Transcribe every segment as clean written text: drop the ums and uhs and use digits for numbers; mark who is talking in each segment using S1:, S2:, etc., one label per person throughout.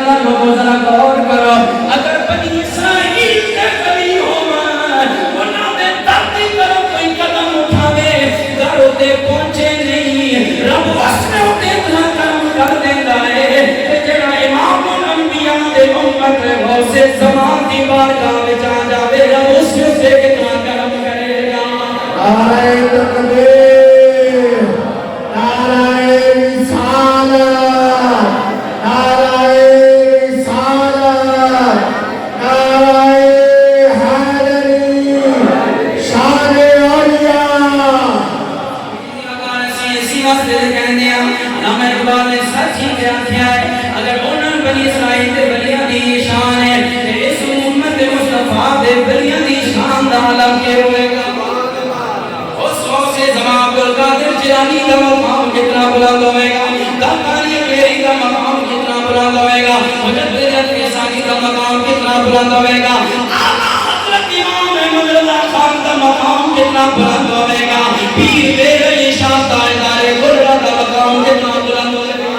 S1: نہ لوگوں ذرا غور کرو اگر بنی اسرائیل کے کبھی انہوں نے ترقی کرو کوئی قدم اٹھاوے گھر ہوتے پہنچے نہیں رب واسطے ہوتے اتنا کام کر دیتا ہے کہ جڑا امام الانبیاء دے امت غوث زمان دی بارگاہ وچ آ جاوے رب اس سے کتنا کرم کرے گا
S2: نعرہ تکبیر نعرہ رسالت نعرہ رسالت نعرہ حیدری شان اولیاء
S1: اسی واسطے کہندے ہیں علامہ اقبال نے سچ ہی کہا ہے اگر انہاں بنی اسرائیل دے بلیاں دی شان ہے تے اس امت مصطفیٰ دے بلیاں دی شان دا عالم کے ہوئے گا اس غوث زمان عبدالقادر جیلانی کا مقام کتنا بلند ہوئے گا داکانی میری کا مقام کتنا بلند ہوئے گا مجدد فیصانی کا مقام کتنا بلند ہوئے گا اعلیٰ حضرت امام احمد رضا خان کا مقام کتنا بلند ہوئے گا پیر میرے علی شاہ تاجدار گرہ کا مقام کتنا بلند ہوئے گا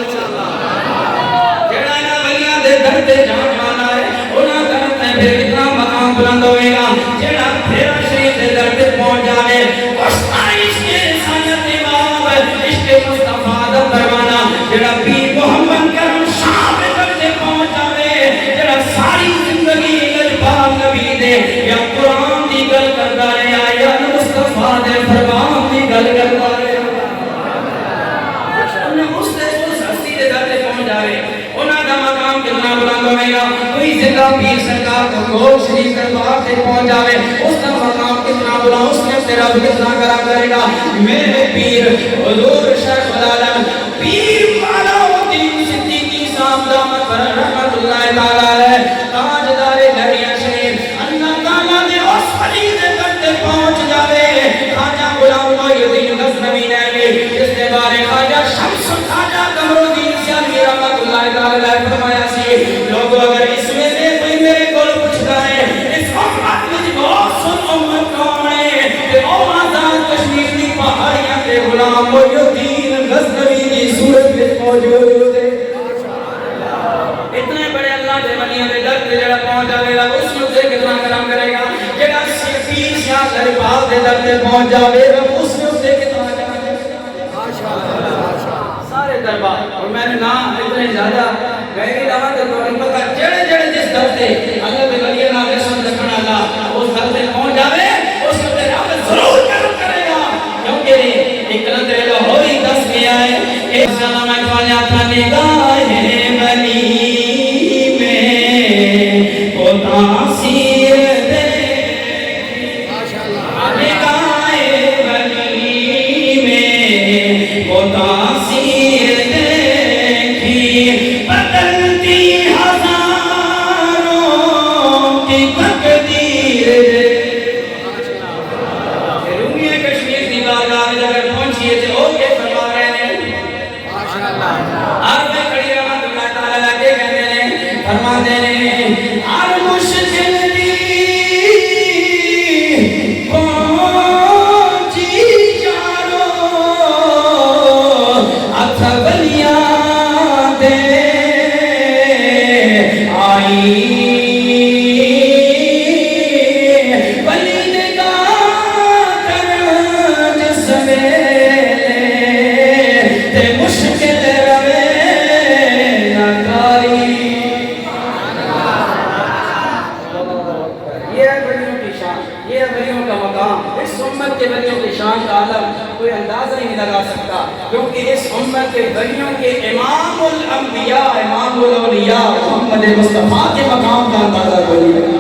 S1: جڑا انہاں بلیاں دے در تے جان والا ہے انہاں در تے پھر کتنا مقام بلند ہوئے گا جڑا پھر شریف دے در تے پہنچ جاوے عشق انسانیت امام عشق مصطفیٰ دا پروانہ جڑا پیر محمد کرم شاہ دے در تے پہنچ جاوے جڑا ساری زندگی لجپال نبی دے یا قرآن دی گل کردا رہیا یا مصطفیٰ دے فرمان دی گل کردا رہیا انہاں اس ہستی دے در تے پہنچ جاوے انہاں دا مقام کتنا بلند ہوئے گا کوئی زندہ پیر سرکار کا گول شریف دربار سے پہنچ جاوے اس کا مقام کتنا بلند اس نے تیرا بھی کتنا کرم کرے گا میرے پیر حضور شیخ العالم پیر والا الدین صدیقی صاحب دامت پر رحمت اللہ تعالی علیہ تاجدار لہریہ شریف اللہ تعالی نے اس ولی دے در تے پہنچ جاوے خواجہ غلام محی الدین غزنوی نے جس کے بارے خواجہ شمس خواجہ قمرالدین سیالوی رحمت اللہ تعالی علیہ فرمایا سی لوگوں اگر اس میں سے کوئی میرے کول پوچھتا ہے اس امت میں بہت سن امت کون ہے کہ او آزاد کشمیر دی پہاڑیاں کے غلام محی الدین غزنوی کی صورت میں موجود ہے اتنے بڑے اللہ کے ولیاں دے در تے جڑا پہنچ جاوے گا اس میں سے کتنا کرم کرے گا جڑا پیر شاہ دربار دے در تے پہنچ جاوے گا اس میں سے کتنا کرم کرے گا سارے دربار اور میں نے نام اتنے زیادہ غیر دعوت کا جڑے جڑے جس در تے اللہ کے ولیاں نال سن رکھنا اللہ اس در تے پہنچ جاوے اس میں رب ضرور کرم کرے گا کیونکہ ایک کلندر لاہوری دس گیا ہے کہ سلام اقبال تھا نگاہ ولی میں وہ تاثیر دے نگاہ ولی میں وہ تاثیر دیکھی بدلتی ہزاروں کی تقدیر رومی کشمیر دی بارگاہ میں اگر پہنچیے تھے او کے فرما رہے ہیں آپ میں کھڑی رحمت اللہ تعالیٰ لگے کہتے ہیں فرما دے ہر مشکل دی پہنچی چاروں اتھا بلیاں دے آئی کوئی اندازہ نہیں لگا سکتا کیونکہ اس امت کے ولیوں کے امام الانبیاء امام الاولیاء محمد مصطفیٰ کے مقام کا اندازہ کوئی نہیں